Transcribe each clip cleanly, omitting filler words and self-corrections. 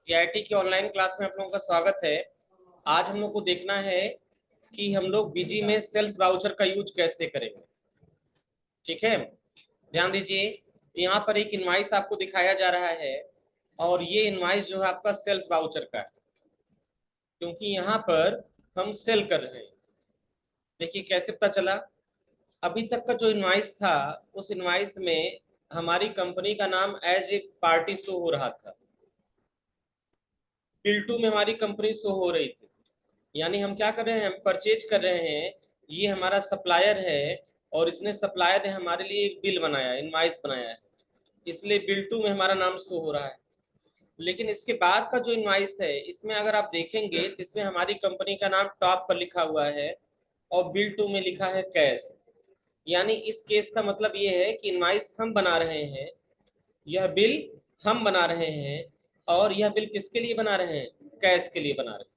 TIT की online class में आप लोगों का स्वागत है। आज हम लोग को देखना है कि हम लोग बीजी में सेल्स वाउचर का यूज कैसे करेंगे। ठीक है, ध्यान दीजिए। यहाँ पर एक इनवाइस आपको दिखाया जा रहा है और ये इनवाइस जो है आपका सेल्स वाउचर का है, क्योंकि यहाँ पर हम सेल कर रहे हैं। देखिए कैसे पता चला। अभी तक का जो इनवाइस था उस इनवाइस में हमारी कंपनी का नाम एज ए पार्टी शो हो रहा था। बिल टू में हमारी कंपनी शो हो रही थी। यानी हम क्या कर रहे हैं, हम परचेज कर रहे हैं। ये हमारा सप्लायर है और इसने सप्लायर ने हमारे लिए एक बिल बनाया, इनवाइस बनाया है, इसलिए बिल टू में हमारा नाम शो हो रहा है। लेकिन इसके बाद का जो इनवाइस है इसमें अगर आप देखेंगे तो इसमें हमारी कंपनी का नाम टॉप पर लिखा हुआ है और बिल टू में लिखा है कैश। यानी इस केस का मतलब ये है कि इनवाइस हम बना रहे हैं, यह बिल हम बना रहे हैं, और यह बिल किसके लिए बना रहे हैं, कैश के लिए बना रहे हैं।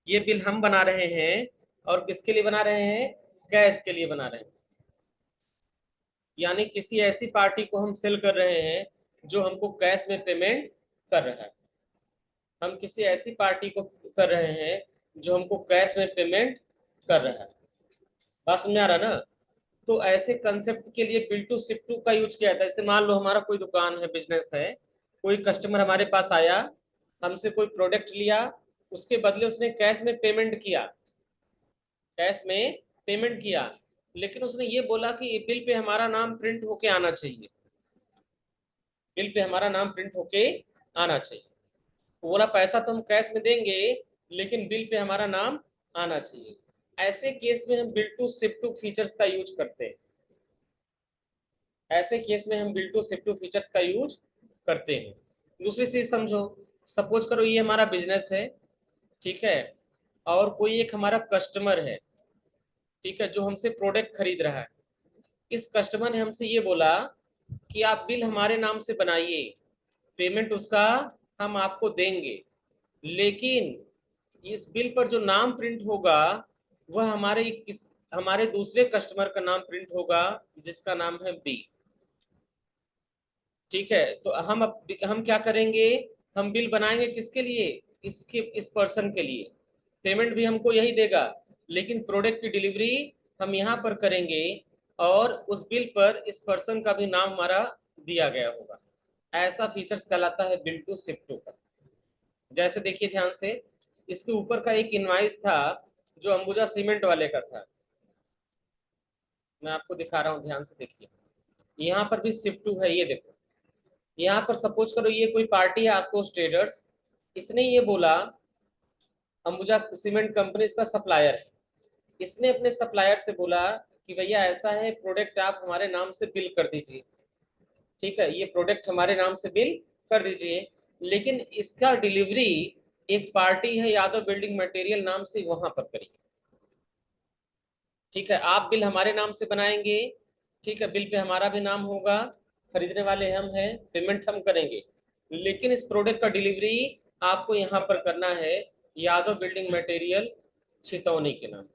ये बिल हम बना रहे हैं और किसके लिए बना रहे हैं, कैश के लिए बना रहे हैं। यानी किसी ऐसी पार्टी को हम सेल कर रहे हैं जो हमको कैश में पेमेंट कर रहा है। हम किसी ऐसी पार्टी को कर रहे हैं जो हमको कैश में पेमेंट कर रहा है। बात समझ आ रहा ना। तो ऐसे कंसेप्ट के लिए बिल टू शिप टू का यूज किया था। जैसे मान लो हमारा कोई दुकान है, बिजनेस है, कोई कस्टमर हमारे पास आया, हमसे कोई प्रोडक्ट लिया, उसके बदले उसने कैश में पेमेंट किया, कैश में पेमेंट किया, लेकिन उसने ये बोला कि बिल पे हमारा नाम प्रिंट होके आना चाहिए, बिल पे हमारा नाम प्रिंट होके आना चाहिए। वो बोला पैसा तो हम कैश में देंगे लेकिन बिल पे हमारा नाम आना चाहिए। ऐसे केस में हम bill to ship to features का यूज करते हैं। ऐसे केस में हम bill to ship to features का यूज करते हैं। दूसरी चीज समझो, सपोज करो ये हमारा बिजनेस है, ठीक है, और कोई एक हमारा कस्टमर है, ठीक है, जो हमसे प्रोडक्ट खरीद रहा है। इस कस्टमर ने हमसे ये बोला कि आप बिल हमारे नाम से बनाइए, पेमेंट उसका हम आपको देंगे, लेकिन इस बिल पर जो नाम प्रिंट होगा वह हमारे दूसरे कस्टमर का नाम प्रिंट होगा जिसका नाम है बी। ठीक है, तो हम क्या करेंगे, हम बिल बनाएंगे किसके लिए, इस पर्सन के लिए। पेमेंट भी हमको यही देगा, लेकिन प्रोडक्ट की डिलीवरी हम यहाँ पर करेंगे और उस बिल पर इस पर्सन का भी नाम हमारा दिया गया होगा। ऐसा फीचर्स कहलाता है बिल टू शिप टू का। जैसे देखिए ध्यान से, इसके ऊपर का एक इनवाइस था जो अंबुजा सीमेंट वाले का था। मैं आपको दिखा रहा हूँ, ध्यान से देखिए। यहाँ पर भी शिप टू है, ये देखो। यहाँ पर सपोज करो ये कोई पार्टी है, आशुतोष ट्रेडर्स, इसने ये बोला, अंबुजा सीमेंट कंपनी इसका सप्लायर है, इसने अपने सप्लायर से बोला कि भैया ऐसा है, प्रोडक्ट आप हमारे नाम से बिल कर दीजिए। ठीक है, ये प्रोडक्ट हमारे नाम से बिल कर दीजिए, लेकिन इसका डिलीवरी एक पार्टी है यादव बिल्डिंग मटेरियल नाम से, वहां पर करिए। ठीक है, आप बिल हमारे नाम से बनाएंगे, ठीक है, बिल पे हमारा भी नाम होगा, खरीदने वाले हम हैं, पेमेंट हम करेंगे, लेकिन इस प्रोडक्ट का डिलीवरी आपको यहाँ पर करना है यादव बिल्डिंग मटेरियल छितौनी के नाम।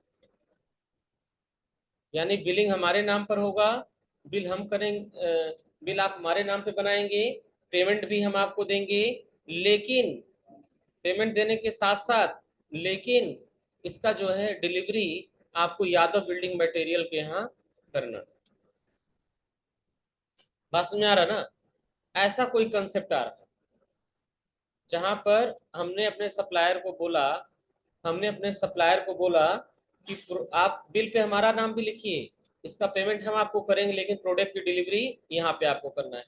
यानी बिलिंग हमारे नाम पर होगा, बिल हम करेंगे, बिल आप हमारे नाम पे बनाएंगे, पेमेंट भी हम आपको देंगे, लेकिन पेमेंट देने के साथ साथ, लेकिन इसका जो है डिलीवरी आपको यादव बिल्डिंग मटेरियल के यहाँ करना। बात समझ आ रहा ना। ऐसा कोई कंसेप्ट आ रहा जहां पर हमने अपने सप्लायर को बोला कि आप बिल पे हमारा नाम भी लिखिए, इसका पेमेंट हम आपको करेंगे, लेकिन प्रोडक्ट की डिलीवरी यहाँ पे आपको करना है।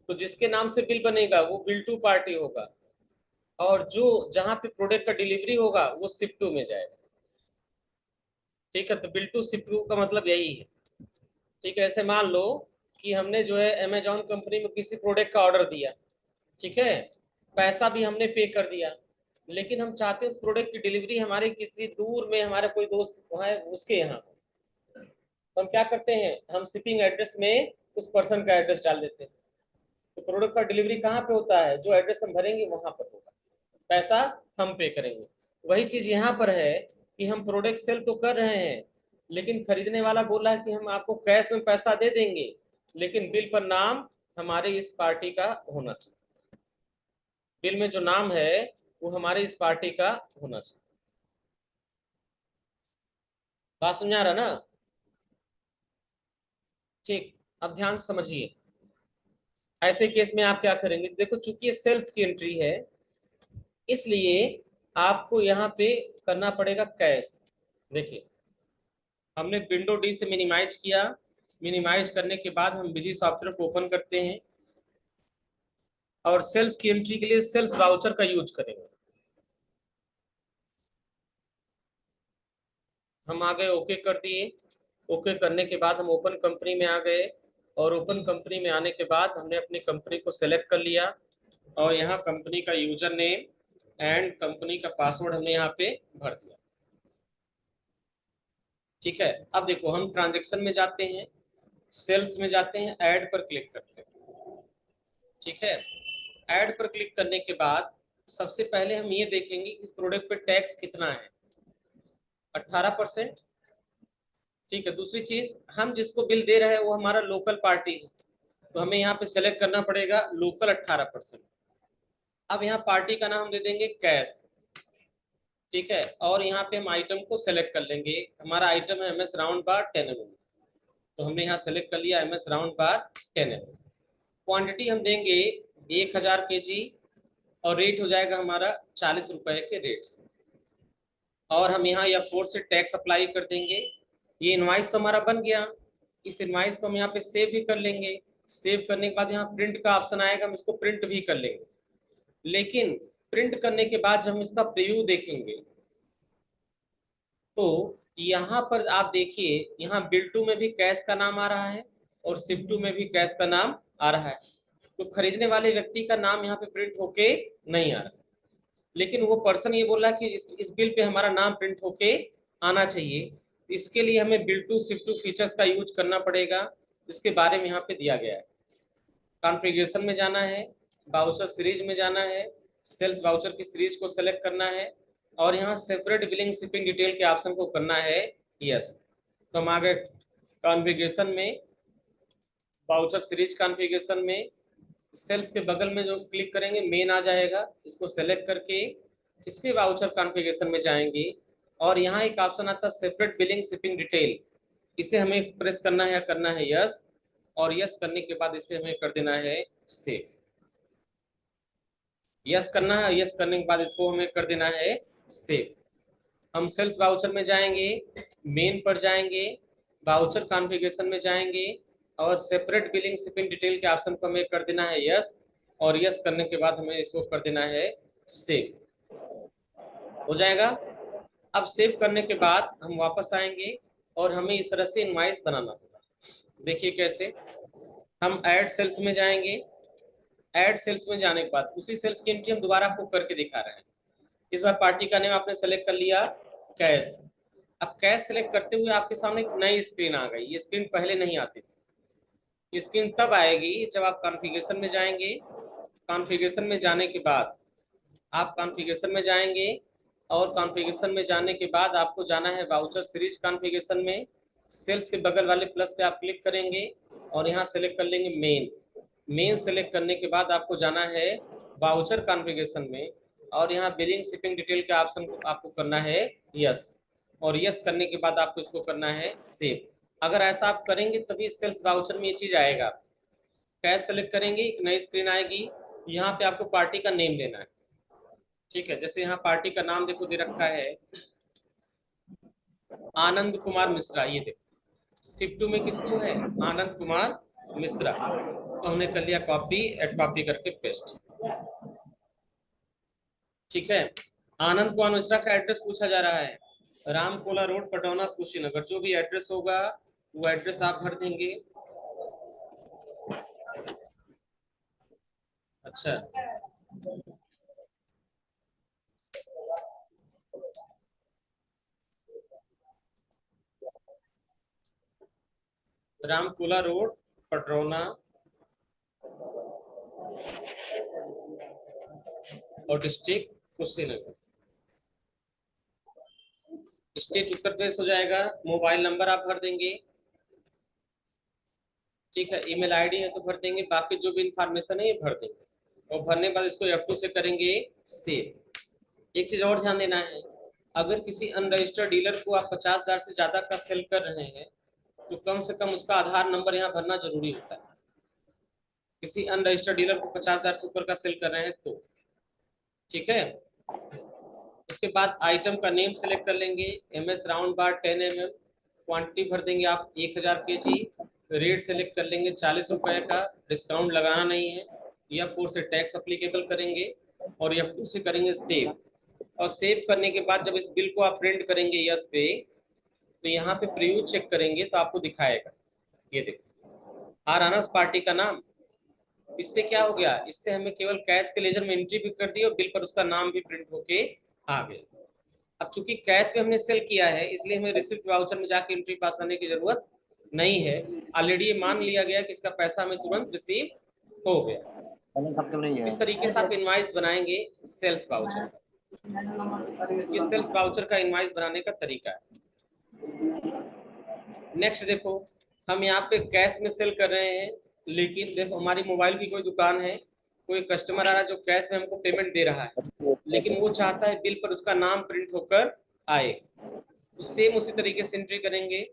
तो जिसके नाम से बिल बनेगा वो बिल टू पार्टी होगा, और जो जहां पे प्रोडक्ट का डिलीवरी होगा वो शिप टू में जाएगा। ठीक है, तो बिल टू शिप टू का मतलब यही है। ठीक है, ऐसे मान लो कि हमने जो है अमेजॉन कंपनी में किसी प्रोडक्ट का ऑर्डर दिया, ठीक है, पैसा भी हमने पे कर दिया, लेकिन हम चाहते हैं उस प्रोडक्ट की डिलीवरी हमारे किसी दूर में हमारे कोई दोस्त है उसके यहाँ। तो हम क्या करते हैं, हम शिपिंग एड्रेस में उस पर्सन का एड्रेस डाल देते हैं। तो प्रोडक्ट का डिलीवरी कहाँ पे होता है, जो एड्रेस हम भरेंगे वहां पर होगा, पैसा हम पे करेंगे। वही चीज यहाँ पर है कि हम प्रोडक्ट सेल तो कर रहे हैं, लेकिन खरीदने वाला बोला है कि हम आपको कैश में पैसा दे देंगे, लेकिन बिल पर नाम हमारे इस पार्टी का होना चाहिए। बिल में जो नाम है वो हमारे इस पार्टी का होना चाहिए। बात समझा रहा ना? ठीक, अब ध्यान से समझिए। ऐसे केस में आप क्या करेंगे, देखो चूंकि ये सेल्स की एंट्री है, इसलिए आपको यहाँ पे करना पड़ेगा कैश। देखिए, हमने विंडो डी से मिनिमाइज किया, मिनिमाइज करने के बाद हम बिजी सॉफ्टवेयर को ओपन करते हैं और सेल्स की एंट्री के लिए सेल्स वाउचर का यूज करेंगे। हम आ गए, ओके कर दिए। ओके करने के बाद हम ओपन कंपनी में आ गए और ओपन कंपनी में आने के बाद हमने अपनी कंपनी को सेलेक्ट कर लिया और यहाँ कंपनी का यूजर नेम एंड कंपनी का पासवर्ड हमने यहाँ पे भर दिया। ठीक है, अब देखो हम ट्रांजेक्शन में जाते हैं, सेल्स में जाते हैं, ऐड पर क्लिक करते हैं। ठीक है, ऐड पर क्लिक करने के बाद सबसे पहले हम ये देखेंगे इस प्रोडक्ट पे टैक्स कितना है, 18%। ठीक है, दूसरी चीज, हम जिसको बिल दे रहे हैं वो हमारा लोकल पार्टी है, तो हमें यहाँ पे सेलेक्ट करना पड़ेगा लोकल 18%। अब यहाँ पार्टी का नाम हम दे देंगे कैश। ठीक है, और यहाँ पे हम आइटम को सेलेक्ट कर लेंगे, हमारा आइटम है MS राउंड बार 10 mm, तो हमने यहाँ सेलेक्ट कर लिया MS राउंड बार 10 mm। क्वांटिटी हम देंगे 1000 kg और रेट हो जाएगा हमारा 40 रुपए के रेट से, और हम यहाँ F4 से टैक्स अप्लाई कर देंगे। ये इनवाइस तो हमारा बन गया, इस इनवाइस को हम यहाँ पे सेव भी कर लेंगे। सेव करने के बाद यहाँ प्रिंट का ऑप्शन आएगा, हम इसको प्रिंट भी कर लेंगे। लेकिन प्रिंट करने के बाद जब हम इसका प्रीव्यू देखेंगे तो यहाँ पर आप देखिए, यहाँ बिल टू में भी कैश का नाम आ रहा है और शिप टू में भी कैश का नाम आ रहा है, तो खरीदने वाले व्यक्ति का नाम यहाँ पे प्रिंट होके नहीं आ रहा, लेकिन वो पर्सन ये बोला कि इस बिल पे हमारा नाम प्रिंट होके आना चाहिए। इसके लिए हमें bill to ship to features का यूज करना पड़ेगा, इसके बारे में यहाँ पे दिया गया है। कॉन्फ़िगरेशन में जाना है, वाउचर सीरीज में जाना है, सेल्स वाउचर की सीरीज को सेलेक्ट करना है और यहाँ सेपरेट बिलिंग शिपिंग डिटेल के ऑप्शन को करना है यस। तो हम आ गए कॉन्फ़िगरेशन में, वाउचर सीरीज कॉन्फ़िगरेशन में सेल्स के बगल में जो क्लिक करेंगे मेन आ जाएगा, इसको सेलेक्ट करके इसके वाउचर कॉन्फ़िगरेशन में जाएंगे और यहाँ एक ऑप्शन आता है सेपरेट बिलिंग शिपिंग डिटेल, इसे हमें प्रेस करना है यस, और यस करने के बाद इसे हमें कर देना है सेव। यस करना है, यस करने के बाद इसको हमें कर देना है सेव। हम सेल्स वाउचर में जाएंगे, मेन पर जाएंगे, वाउचर कॉन्फ़िगरेशन में जाएंगे और सेपरेट बिलिंग शिपिंग डिटेल के ऑप्शन को हमें कर देना है यस, और यस करने के बाद हमें इसको कर देना है सेव। हो जाएगा। अब सेव करने के बाद हम वापस आएंगे और हमें इस तरह से इनवॉइस बनाना होगा। देखिए कैसे, हम ऐड सेल्स में जाएंगे, ऐड सेल्स में जाने के बाद उसी सेल्स की एंट्री हम दोबारा आपको करके दिखा रहे हैं। इस बार पार्टी का नेम आपने सेलेक्ट कर लिया कैश। अब कैश सेलेक्ट करते हुए आपके सामने एक नई स्क्रीन आ गई, ये स्क्रीन पहले नहीं आती थी। ये स्क्रीन तब आएगी जब आप कॉन्फ़िगरेशन में जाएंगे, कॉन्फ़िगरेशन में जाने के बाद आप कॉन्फ़िगरेशन में जाएंगे और कॉन्फ़िगरेशन में जाने के बाद आपको जाना है वाउचर सीरीज कॉन्फ़िगरेशन में, सेल्स के बगल वाले प्लस पे आप क्लिक करेंगे और यहाँ सेलेक्ट कर लेंगे मेन। मेन सेलेक्ट करने के बाद आपको जाना है वाउचर कॉन्फ़िगरेशन में और यहाँ बिलिंग शिपिंग डिटेल के ऑप्शन को आपको करना है यस, और यस करने के बाद आपको इसको करना है सेव। अगर ऐसा आप करेंगे तभी सेल्स वाउचर में ये चीज आएगा। कैश सेलेक्ट करेंगे, एक नई स्क्रीन आएगी, यहाँ पे आपको पार्टी का नेम देना है। ठीक है, जैसे यहाँ पार्टी का नाम देखो दे रखा है आनंद कुमार मिश्रा, ये देखो शिफ्ट में किसको है, आनंद कुमार मिश्रा, तो हमने कर लिया कॉपी, एड कॉपी करके पेस्ट। ठीक है, आनंद कुमार मिश्रा का एड्रेस पूछा जा रहा है, रामकोला रोड पटौना कुशीनगर, जो भी एड्रेस होगा वो एड्रेस आप भर देंगे। अच्छा, रामकोला रोड पटरौना और डिस्ट्रिक्ट कुशीनगर, स्टेट उत्तर प्रदेश हो जाएगा। मोबाइल नंबर आप भर देंगे। ठीक है, ईमेल आईडी है तो भर देंगे, बाकी जो भी इंफॉर्मेशन है ये भर देंगे। और भरने के बाद इसको F2 से करेंगे सेव। एक चीज और ध्यान देना है, अगर किसी अनरजिस्टर्ड डीलर को आप 50,000 से ज्यादा का सेल कर रहे हैं तो कम से कम उसका आधार नंबर यहाँ भरना जरूरी होता है। किसी अनरजिस्टर्ड डीलर को 50,000 से ऊपर का सेल कर रहे हैं तो ठीक है। उसके बाद आइटम का नेम सेलेक्ट कर लेंगे, MS राउंड बार 10 mm, क्वांटिटी भर देंगे आप 1000 kg, रेट सेलेक्ट कर लेंगे 40 रुपए का, डिस्काउंट लगाना नहीं है, F4 से टैक्स अप्लीकेबल करेंगे और F2 से करेंगे सेव। और सेव करने के बाद जब इस बिल को आप प्रिंट करेंगे यस पे, तो यहाँ पे प्रीव्यू चेक करेंगे तो आपको दिखाएगा, ये देखो आ रहा ना उस पार्टी का नाम। इससे क्या हो गया, इससे हमें केवल कैश के लेजर में एंट्री भी कर दी और बिल पर उसका नाम भी प्रिंट होके आ गया। अब चूंकि कैश पे हमने सेल किया है इसलिए हमें रिसिप्ट वाउचर में जाके एंट्री पास करने की जरूरत नहीं है, ऑलरेडी ये मान लिया गया कि इसका पैसा हमें तुरंत रिसीव हो गया। इस तरीके से आप इनवॉइस बनाएंगे सेल्स वाउचर का। ये सेल्स वाउचर का इनवॉइस बनाने का तरीका है। नेक्स्ट देखो, हम यहाँ पे कैश में सेल कर रहे हैं, लेकिन देखो हमारी मोबाइल की कोई दुकान है, कोई कस्टमर आ रहा है जो कैश में हमको पेमेंट दे रहा है, लेकिन वो चाहता है बिल पर उसका नाम प्रिंट होकर आए। तो सेम उसी तरीके से एंट्री करेंगे,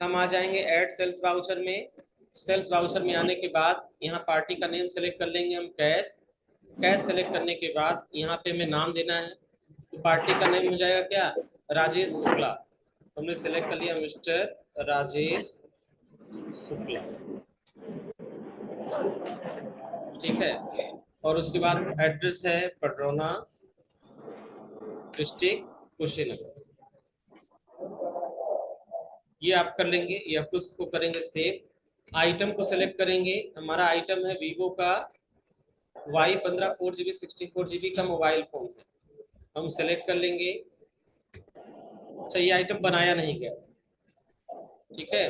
हम आ जाएंगे ऐड सेल्स वाउचर में। सेल्स वाउचर में आने के बाद यहाँ पार्टी का नेम सेलेक्ट कर लेंगे हम कैश। कैश सेलेक्ट करने के बाद यहाँ पे हमें नाम देना है, तो पार्टी का नेम हो जाएगा क्या, राजेश शुक्ला। हमने सेलेक्ट कर लिया मिस्टर राजेश शुक्ला, ठीक है। और उसके बाद एड्रेस है पटरौना डिस्ट्रिक्ट कुशीनगर, ये आप कर लेंगे। या फिर उसको करेंगे सेव। आइटम को सेलेक्ट करेंगे, हमारा आइटम है वीवो का Y15 4GB 64GB का मोबाइल फोन है, हम सेलेक्ट कर लेंगे। अच्छा ये आइटम बनाया नहीं गया, ठीक है।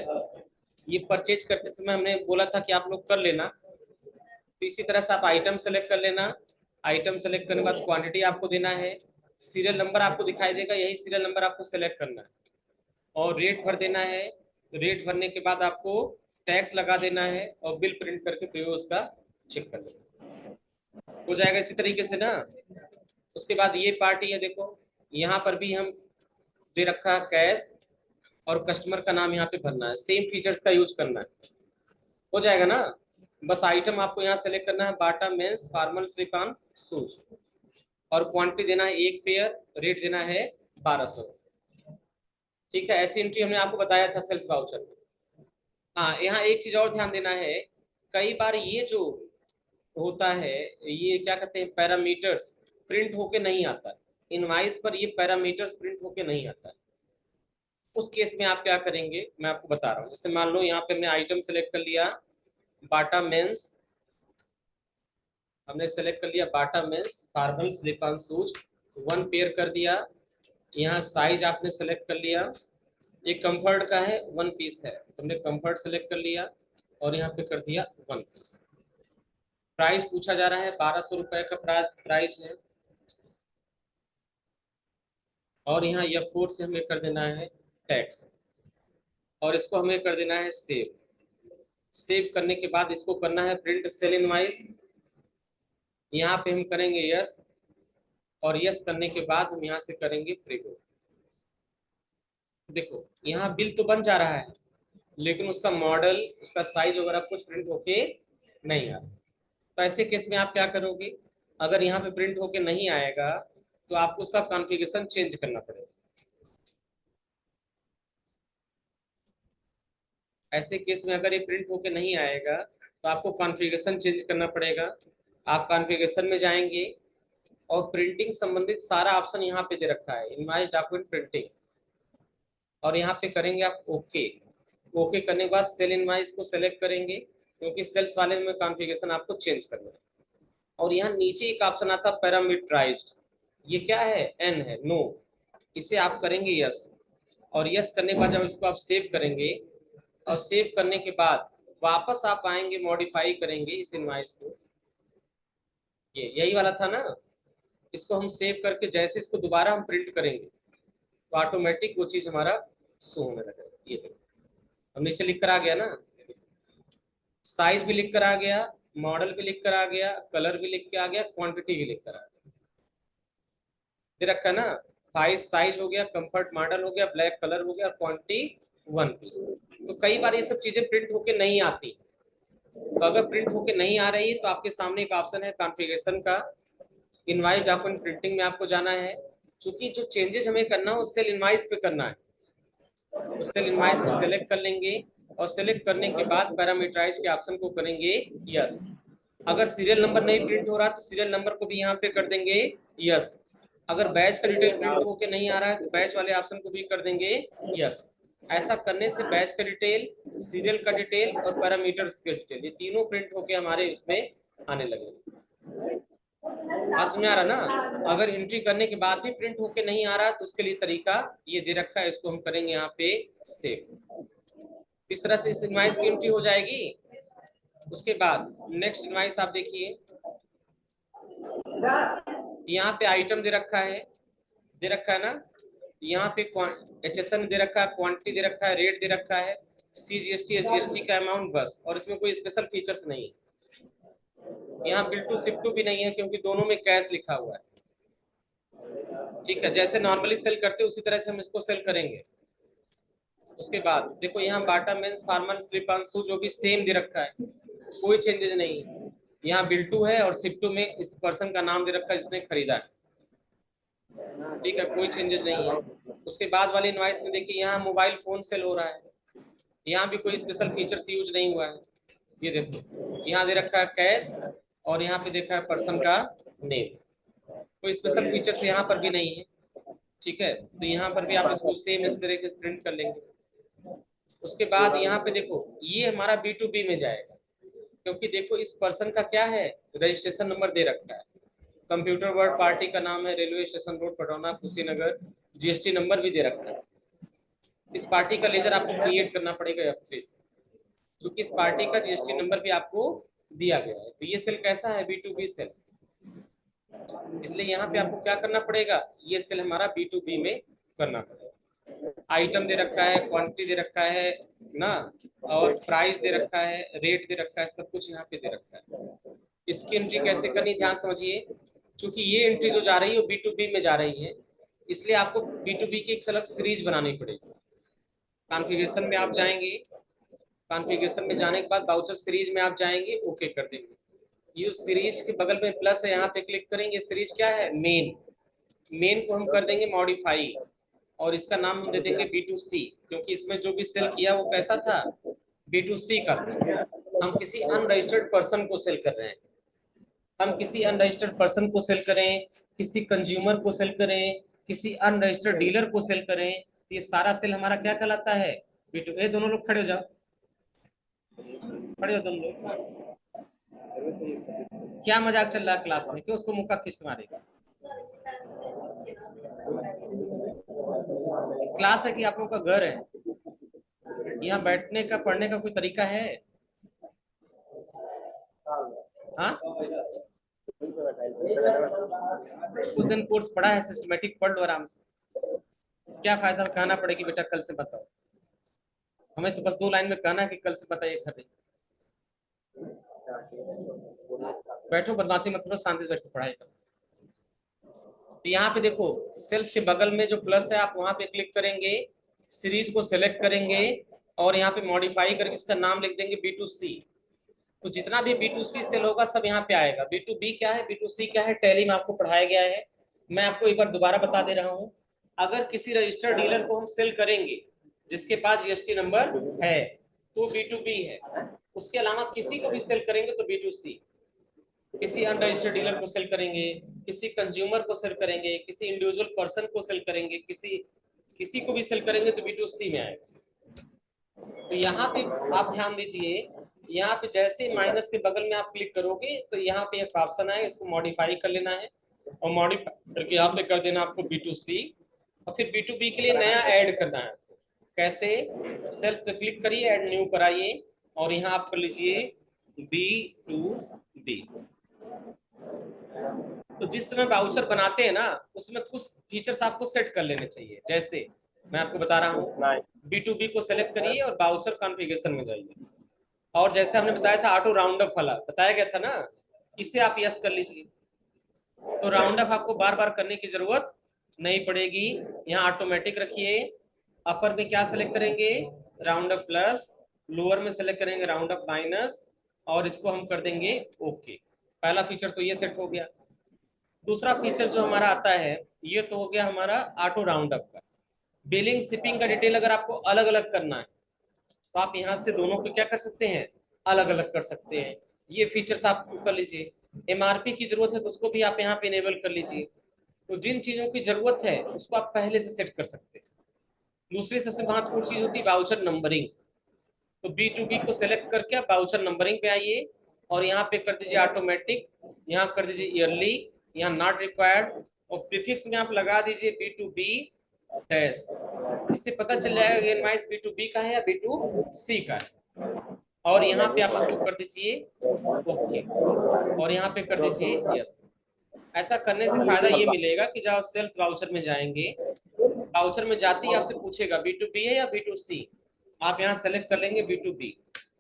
ये परचेज करते समय हमने बोला था कि आप लोग कर लेना, तो इसी तरह से आप आइटम सेलेक्ट कर लेना। आइटम सेलेक्ट करने के बाद क्वांटिटी आपको देना है, सीरियल नंबर आपको दिखाई देगा, यही सीरियल नंबर आपको सेलेक्ट करना है और रेट भर देना है। रेट भरने के बाद आपको टैक्स लगा देना है और बिल प्रिंट करके प्रीव्यू उसका चेक कर लेना, हो जाएगा इसी तरीके से ना। उसके बाद ये पार्टी है, देखो यहाँ पर भी हम दे रखा है कैश और कस्टमर का नाम यहाँ पे भरना है, सेम फीचर्स का यूज करना है, हो जाएगा ना। बस आइटम आपको यहाँ सेलेक्ट करना है Bata men's formal slip on shoes और क्वांटिटी देना है 1 पेयर, रेट देना है 1200, ठीक है। ऐसी एंट्री हमने आपको बताया था सेल्स वाउचर में। हाँ यहाँ एक चीज और ध्यान देना है, कई बार ये जो होता है ये क्या कहते हैं पैरामीटर्स प्रिंट होके नहीं आता, इनवाइस पर ये पैरामीटर्स प्रिंट होके नहीं आता। उस केस में आप क्या करेंगे मैं आपको बता रहा हूँ। जैसे मान लो यहाँ पे हमने आइटम सेलेक्ट कर लिया बाटा मेंस, हमने सेलेक्ट कर लिया Bata men's formal slip on shoes 1 pair कर दिया। यहाँ साइज आपने सेलेक्ट कर लिया, ये कंफर्ट का है 1 पीस है, तुमने कंफर्ट सेलेक्ट कर लिया और यहाँ पे कर दिया 1 पीस। प्राइस पूछा जा रहा है 1200 रुपए का प्राइस है और यहाँ F4 से हमें कर देना है टैक्स और इसको हमें कर देना है सेव। सेव करने के बाद इसको करना है प्रिंट सेल इनवाइस, यहाँ पे हम करेंगे यस और यस करने के बाद हम यहाँ से करेंगे प्रीव्यू। देखो यहाँ बिल तो बन जा रहा है लेकिन उसका मॉडल उसका साइज वगैरह कुछ प्रिंट होके नहीं आ रहा। तो ऐसे केस में आप क्या करोगे, अगर यहाँ पे प्रिंट होके नहीं आएगा तो आपको उसका कॉन्फ़िगरेशन चेंज करना पड़ेगा। ऐसे केस में अगर ये प्रिंट होके नहीं आएगा तो आपको कॉन्फ़िगरेशन चेंज करना पड़ेगा। आप कॉन्फ़िगरेशन में जाएंगे और प्रिंटिंग संबंधित सारा ऑप्शन यहाँ पे दे रखा है इनवॉइस डॉक्यूमेंट प्रिंटिंग, और यहाँ पे करेंगे आप ओके। ओके करने के बाद सेल इनवॉइस को सेलेक्ट करेंगे क्योंकि सेल्स वाले में कॉन्फ़िगरेशन आपको चेंज करना है। और यहाँ नीचे एक ऑप्शन आता है पैरामीटराइज्ड, ये क्या है एन है नो, इसे आप करेंगे यस और यस करने के बाद जब इसको आप सेव करेंगे और सेव करने के बाद वापस आप आएंगे मॉडिफाई करेंगे इस इनवॉइस को, ये यही वाला था ना, इसको हम सेव करके जैसे इसको दोबारा हम प्रिंट करेंगे तो ऑटोमेटिक वो चीज हमारा शो होने लगेगा। ये अब नीचे लिख कर आ गया ना, साइज भी लिख कर आ गया मॉडल भी लिख कर आ गया, कलर भी लिख के आ गया, क्वांटिटी भी लिख कर आ गया, दे रखा है ना। साइज हो गया, कंफर्ट मॉडल हो गया, ब्लैक कलर हो गया, क्वांटिटी 1 पीस। तो कई बार ये सब चीजें प्रिंट होके नहीं आती, तो अगर प्रिंट होके नहीं आ रही है तो आपके सामने एक ऑप्शन है कॉन्फ़िगरेशन का, इनवाइस डॉक्यूमेंट प्रिंटिंग में आपको जाना है। चूंकि जो चेंजेस हमें करना है उस सेल इनवाइस पे करना है, उस सेल इनवाइस को सिलेक्ट कर लेंगे और सिलेक्ट करने के बाद पैरामीटराइज के ऑप्शन को करेंगे यस। अगर सीरियल नंबर नहीं प्रिंट हो रहा तो सीरियल नंबर को भी यहाँ पे कर देंगे यस। अगर बैच का डिटेल प्रिंट होके नहीं आ रहा है तो बैच वाले ऑप्शन को भी कर देंगे यस। ऐसा करने से बैच का डिटेल, सीरियल का डिटेल और पैरामीटर्स का डिटेल, ये तीनों प्रिंट होके हमारे इसमें आने लगेंगे। समझ में आ रहा ना। अगर एंट्री करने के बाद भी प्रिंट होके नहीं आ रहा तो उसके लिए तरीका ये दे रखा है, इसको हम करेंगे यहाँ पे सेव। इस तरह से इस इनवाइस की एंट्री हो जाएगी। उसके बाद नेक्स्ट इनवाइस आप देखिए, यहाँ पे आइटम दे रखा है ना, यहाँ पे HSN दे रखा है, क्वांटिटी दे रखा है, रेट दे रखा है, CGST SGST का अमाउंट बस, और इसमें कोई स्पेशल फीचर्स नहीं है। यहाँ बिल टू शिप टू भी नहीं है क्योंकि दोनों में कैश लिखा हुआ है। ठीक है, जैसे नॉर्मली सेल करते हैं उसी तरह से हम इसको सेल करेंगे। उसके बाद देखो यहाँ बाटा मेंस फॉर्मल स्लिप ऑन शू जो भी सेम दे रखा है, कोई चेंजेस नहीं। यहाँ बिल टू है और शिप टू में इस पर्सन का नाम दे रखा है जिसने खरीदा है। ठीक है, कोई चेंजेस नहीं है। उसके बाद वाले इनवाइस में देखिए यहाँ मोबाइल फोन सेल हो रहा है, यहाँ भी कोई स्पेशल फीचर्स यूज नहीं हुआ है। ये देखो यहाँ दे रखा है कैश और यहाँ पे देखा है पर्सन का नेम, कोई स्पेशल फीचर्स यहाँ पर भी नहीं है। ठीक है, तो यहाँ पर भी आप इसको सेम इस तरीके से प्रिंट कर लेंगे। उसके बाद यहाँ पे देखो ये हमारा B2B में जाएगा, क्योंकि देखो इस पर्सन का क्या है, रजिस्ट्रेशन नंबर दे रखा है, कंप्यूटर वर्ल्ड पार्टी का नाम है, railway station road Pataona Kushinagar, GST number भी दे रखा है। इस पार्टी का लेजर आपको क्रिएट करना पड़ेगा F3 से, क्योंकि इस पार्टी का GST नंबर भी आपको दिया गया है। तो ये सेल कैसा है, B2B सेल, इसलिए यहाँ पे आपको क्या करना पड़ेगा, ये सेल हमारा B2B में करना पड़ेगा। आइटम दे रखा है, क्वांटिटी दे रखा है ना, और प्राइस दे रखा है, रेट दे रखा है, सब कुछ यहाँ पे दे रखा है। इसकी एंट्री कैसे करनी ध्यान समझिए, क्योंकि ये एंट्री जो जा रही है वो B2B में जा रही है, इसलिए आपको B2B की एक अलग सीरीज बनानी पड़ेगी। कॉन्फ़िगरेशन में आप जाएंगे, कॉन्फ़िगरेशन में जाने के बाद वाउचर सीरीज में आप जाएंगे, ओके कर देंगे। यूज सीरीज के बगल में प्लस है, यहाँ पे क्लिक करेंगे। सीरीज क्या है, मेन को हम कर देंगे मॉडिफाई और इसका नाम हम दे देंगे B2C, क्योंकि इसमें जो भी सेल किया वो कैसा था, B2C का था। हम किसी अनरजिस्टर्ड पर्सन को सेल कर रहे हैं, हम किसी अनरजिस्टर्ड पर्सन को सेल करें, किसी कंज्यूमर को सेल करें, किसी अनरजिस्टर्ड डीलर को सेल करें, तो ये सारा सेल हमारा क्या कहलाता है, B2। ये दोनों लोग खड़े हो जाओ, खड़े हो दोनों लोग। क्या मजाक चल रहा है क्लास में, क्यों उसको मुक्का खींच के मारेगा। क्लास है कि आप लोग का घर है, यहाँ बैठने का पढ़ने का कोई तरीका है? हाँ, कुछ दिन कोर्स पढ़ा है, सिस्टमेटिक पढ़ लो आराम से। क्या फायदा कहना पड़े कि बेटा कल से बताओ, हमें तो बस 2 लाइन में कहना है कि कल से बताइए खरीद। बैठो, बदमाशी मत करो, शांति से बैठो पढ़ाई करो। तो यहाँ पे देखो सेल्स के बगल में जो प्लस है आप वहां पे क्लिक करेंगे, सीरीज को सिलेक्ट करेंगे और यहाँ पे मॉडिफाई करके इसका नाम लिख देंगे B2C। तो जितना भी B2C सेल होगा सब यहाँ पे आएगा। B2B क्या है, B2C क्या है, टैली में आपको पढ़ाया गया है। मैं आपको एक बार दोबारा बता दे रहा हूँ। अगर किसी रजिस्टर्ड डीलर को हम सेल करेंगे जिसके पास GST नंबर है तो B2B है, उसके अलावा किसी को भी सेल करेंगे तो B2C। किसी अनरजिस्टर्ड डीलर को सेल करेंगे, किसी कंज्यूमर को सेल करेंगे, किसी इंडिविजुअल पर्सन को सेल करेंगे, किसी को भी सेल करेंगे तो B2C में आएगा। तो यहाँ पे आप ध्यान दीजिए, यहाँ पे जैसे माइनस के बगल में आप क्लिक करोगे तो यहाँ पे एक ऑप्शन है, इसको मॉडिफाई कर लेना है और मॉडिफाई करके यहाँ पे कर देना आपको B2C और फिर B2B के लिए नया ऐड करना है। कैसे, सेल्स पे क्लिक करिए, ऐड न्यू कराइए और यहाँ आप कर लीजिए B2B। तो जिस समय वाउचर बनाते हैं ना उसमें कुछ फीचर्स आपको सेट कर लेने चाहिए। जैसे मैं आपको बता रहा हूँ, B2B को सेलेक्ट करिए और वाउचर कॉन्फ़िगरेशन में जाइए। और जैसे हमने बताया था ऑटो राउंड अप वाला बताया गया था ना, इसे आप यस कर लीजिए। तो राउंड अप आपको बार बार करने की जरूरत नहीं पड़ेगी, यहाँ ऑटोमेटिक रखिए। अपर में क्या सेलेक्ट करेंगे, राउंड अप प्लस, लोअर में सेलेक्ट करेंगे राउंड अप माइनस, और इसको हम कर देंगे ओके। पहला फीचर तो ये सेट हो गया। दूसरा फीचर जो हमारा आता है, ये तो हो गया हमारा ऑटो राउंड अप का। बिलिंग शिपिंग का डिटेल अगर आपको अलग अलग करना है तो आप यहाँ से दोनों को क्या कर सकते हैं, अलग अलग कर सकते हैं। ये फीचर्स आप कर लीजिए। एमआरपी की जरूरत है तो उसको भी आप यहाँ पे इनेबल कर लीजिए। तो जिन चीजों की जरूरत है उसको आप पहले से सेट कर सकते हैं। दूसरी सबसे महत्वपूर्ण चीज होती है वाउचर नंबरिंग। तो B2B को सेलेक्ट करके आप वाउचर नंबरिंग पे आइए और यहाँ पे कर दीजिए ऑटोमेटिक, यहाँ कर दीजिए ईयरली, यहाँ नॉट रिक्वायर्ड, और प्रीफिक्स में आप लगा दीजिए B2B डैश। इससे पता चल जाएगा कि इनवाइस B2B का है या B2C का है। और यहाँ पे आप उसको कर दीजिए ओके, और यहाँ पे कर दीजिए यस। ऐसा करने से फायदा ये मिलेगा कि जब आप सेल्स वाउचर में जाएंगे, वाउचर में जाते ही आपसे पूछेगा B2B है या B2C, आप यहाँ सेलेक्ट कर लेंगे B2B।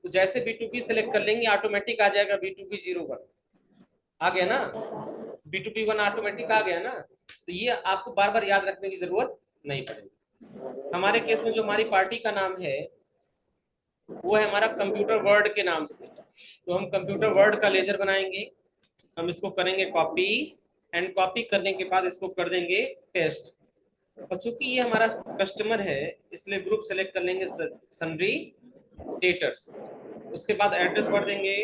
तो जैसे B2B सेलेक्ट कर लेंगे ऑटोमेटिक आ जाएगा B2B01, आ गया ना, B2B1 ऑटोमेटिक आ गया ना। तो ये आपको बार बार याद रखने की जरूरत नहीं पड़ेगी। हमारे केस में जो हमारी पार्टी का नाम है वो है हमारा कंप्यूटर वर्ड के नाम से, तो हम कंप्यूटर वर्ड का लेजर बनाएंगे। हम इसको करेंगे कॉपी, एंड कॉपी करने के बाद इसको कर देंगे पेस्ट। और चूंकि ये हमारा कस्टमर है इसलिए ग्रुप सेलेक्ट कर लेंगे सन्ड्री डेटर्स। उसके बाद एड्रेस भर देंगे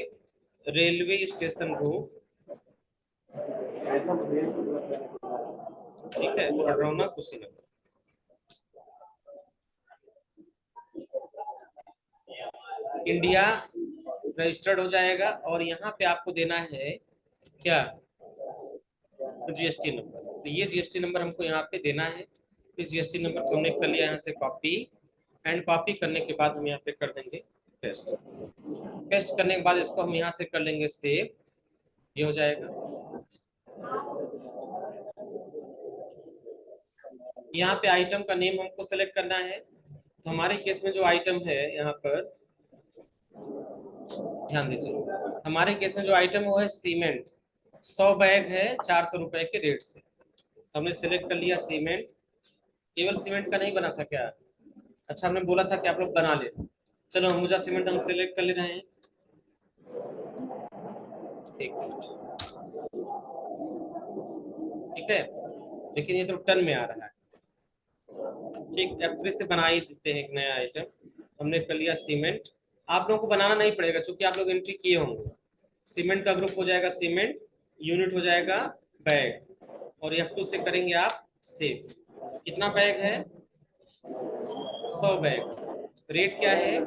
रेलवे स्टेशन ग्रुप, ठीक है, पडरौना कुशीनगर। इंडिया रजिस्टर्ड हो जाएगा और यहाँ पे आपको देना है क्या, जीएसटी नंबर। तो ये जीएसटी नंबर हमको यहाँ पे देना है। इस जीएसटी नंबर को हमने कर लिया यहाँ से कॉपी, एंड कॉपी करने के बाद हम यहाँ पे कर देंगे पेस्ट। पेस्ट करने के बाद इसको हम यहाँ से कर लेंगे सेव, ये हो जाएगा। यहाँ पे आइटम का नेम हमको सेलेक्ट करना है। तो हमारे केस में जो आइटम है यहाँ पर ध्यान दीजिए, हमारे केस में जो आइटम है वो है सीमेंट। 100 बैग है 400 रुपए के रेट से, हमने सेलेक्ट कर लिया सीमेंट। केवल सीमेंट का नहीं बना था क्या, अच्छा हमने बोला था कि आप लोग बना ले। चलो अंबुजा सीमेंट हम सेलेक्ट कर ले रहे हैं, एक मिनट, ठीक है, लेकिन ये तो टन में आ रहा है। ठीक, F3 से बना ही देते हैं एक नया आइटम। हमने कर लिया सीमेंट। आप लोगों को बनाना नहीं पड़ेगा क्योंकि आप लोग एंट्री किए होंगे। सीमेंट का ग्रुप हो जाएगा सीमेंट, यूनिट हो जाएगा बैग, और F2 से करेंगे आप सेव। कितना बैग है, 100 बैग, रेट क्या है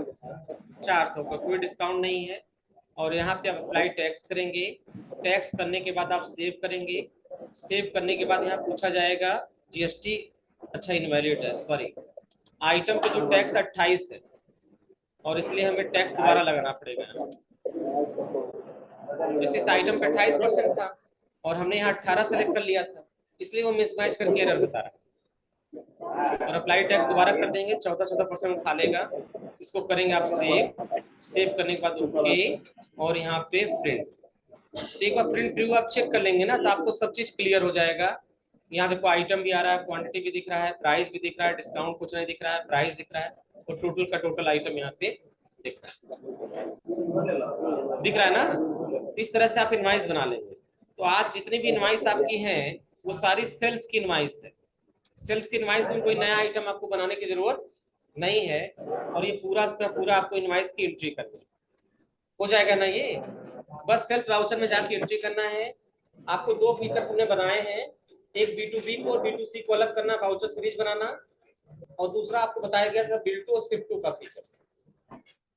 400 का, कोई डिस्काउंट नहीं है। और यहाँ पे आप अप्लाई टैक्स करेंगे। टैक्स करने के बाद आप सेव करेंगे। सेव करने के बाद यहाँ पूछा जाएगा जीएसटी, अच्छा इनवैलिड है, सॉरी, आइटम पे जो टैक्स 28 है और इसलिए हमें टैक्स दोबारा लगाना पड़ेगा। जैसे इस आइटम पे 28% था और हमने यहाँ 18 सेलेक्ट कर लिया था, इसलिए वो मिसमैच करके एरर बता रहा है। और अप्लाई टैक्स दोबारा कर देंगे, 14% उठा लेगा। इसको करेंगे आप सेव, सेव करने के बाद ओके, और यहाँ पे प्रिंट। तो एक बार प्रिंट प्रीव्यू आप चेक कर लेंगे ना तो आपको सब चीज क्लियर हो जाएगा। यहाँ देखो आइटम भी आ रहा है, क्वांटिटी भी दिख रहा है, प्राइस भी दिख रहा है, डिस्काउंट कुछ नहीं दिख रहा है, प्राइस दिख रहा है, और टोटल का टोटल आइटम यहाँ पे दिख रहा है, दिख रहा है ना। इस तरह से आप इनवाइस बना लेंगे। तो आज जितनी भी इनवाइस आपकी हैं वो सारी सेल्स की इनवाइस है। सेल्स की इनवाइस में कोई नया आइटम आपको बनाने की जरूरत नहीं है, और ये पूरा का पूरा आपको इनवाइस की एंट्री करनी है। हो जाएगा ना ये, बस सेल्स वाउचर में जाके एंट्री करना है। आपको दो फीचर्स हमने बनाए हैं, एक B2B को और B2C को अलग करना, वाउचर सीरीज बनाना, और दूसरा आपको बताया गया था बिल टू और शिप टू का फीचर्स।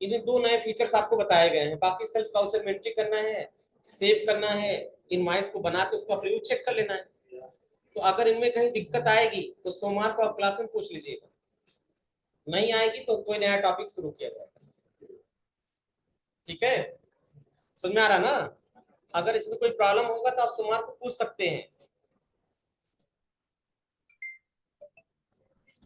इन्हें दो नए फीचर्स आपको बताए गए हैं। बाकी सेल्स वाउचर में एंट्री करना है, सेव करना है, इनवाइस को बना के उसका प्रीव्यू चेक कर लेना है। तो अगर इनमें कहीं दिक्कत आएगी तो सोमवार को आप क्लास में पूछ लीजिएगा, नहीं आएगी तो कोई नया टॉपिक शुरू किया जाएगा। ठीक है, समझ में आ रहा ना। अगर इसमें कोई प्रॉब्लम होगा तो आप सोमवार को पूछ सकते हैं।